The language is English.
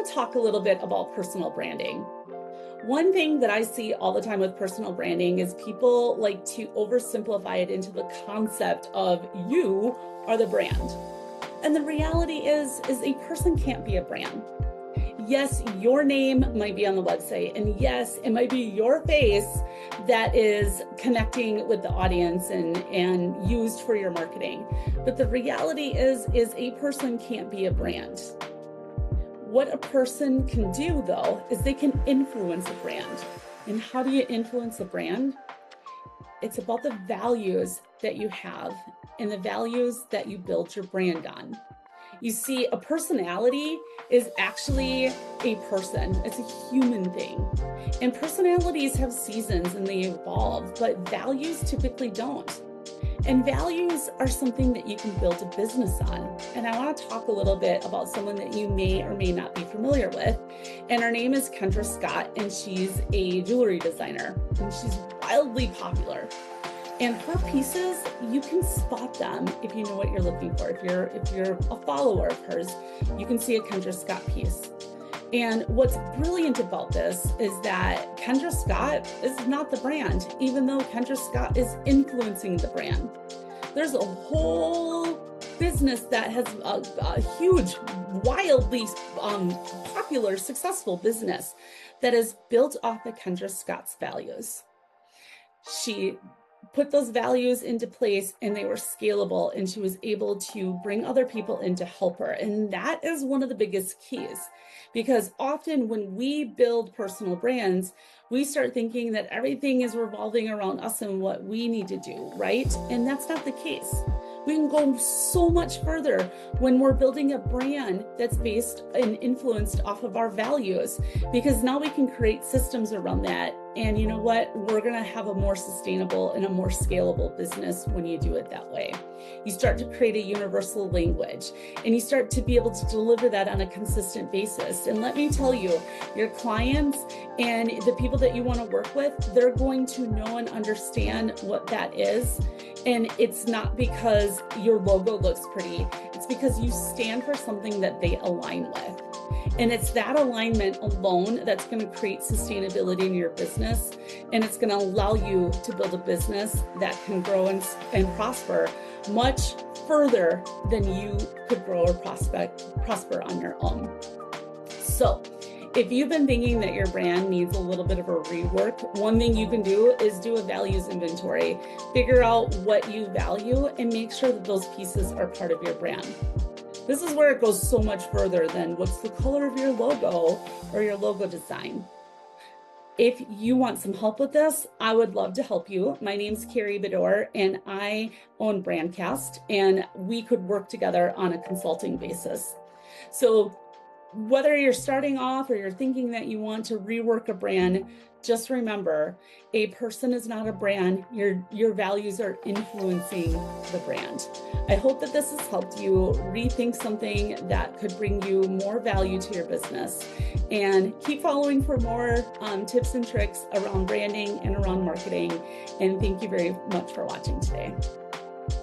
to talk a little bit about personal branding. One thing that I see all the time with personal branding is people like to oversimplify it into the concept of you are the brand. And the reality is a person can't be a brand. Yes, your name might be on the website, and yes, it might be your face that is connecting with the audience and used for your marketing. But the reality is a person can't be a brand. What a person can do, though, is they can influence a brand. And how do you influence a brand? It's about the values that you have and the values that you build your brand on. You see, a personality is actually a person. It's a human thing. And personalities have seasons and they evolve, but values typically don't. And values are something that you can build a business on. And I want to talk a little bit about someone that you may or may not be familiar with. And her name is Kendra Scott, and she's a jewelry designer, and she's wildly popular. And her pieces, you can spot them if you know what you're looking for. If you're a follower of hers, you can see a Kendra Scott piece. And what's brilliant about this is that Kendra Scott is not the brand, even though Kendra Scott is influencing the brand. There's a whole business that has a huge, wildly popular, successful business that is built off of Kendra Scott's values. She put those values into place and they were scalable, and she was able to bring other people in to help her. And that is one of the biggest keys, because often when we build personal brands, we start thinking that everything is revolving around us and what we need to do, right? And that's not the case. We can go so much further when we're building a brand that's based and influenced off of our values, because now we can create systems around that. And you know what? We're going to have a more sustainable and a more scalable business when you do it that way. You start to create a universal language, and you start to be able to deliver that on a consistent basis. And let me tell you, your clients and the people that you want to work with, they're going to know and understand what that is. And it's not because your logo looks pretty. It's because you stand for something that they align with. And it's that alignment alone that's going to create sustainability in your business. And it's going to allow you to build a business that can grow and prosper much further than you could grow or prosper on your own. So if you've been thinking that your brand needs a little bit of a rework, one thing you can do is do a values inventory. Figure out what you value and make sure that those pieces are part of your brand. This is where it goes so much further than what's the color of your logo or your logo design. If you want some help with this, I would love to help you. My name's Karri Bedor, and I own Brandcast, and we could work together on a consulting basis. So whether you're starting off or you're thinking that you want to rework a brand, just remember, a person is not a brand. Your values are influencing the brand. I hope that this has helped you rethink something that could bring you more value to your business. And keep following for more tips and tricks around branding and around marketing. And thank you very much for watching today.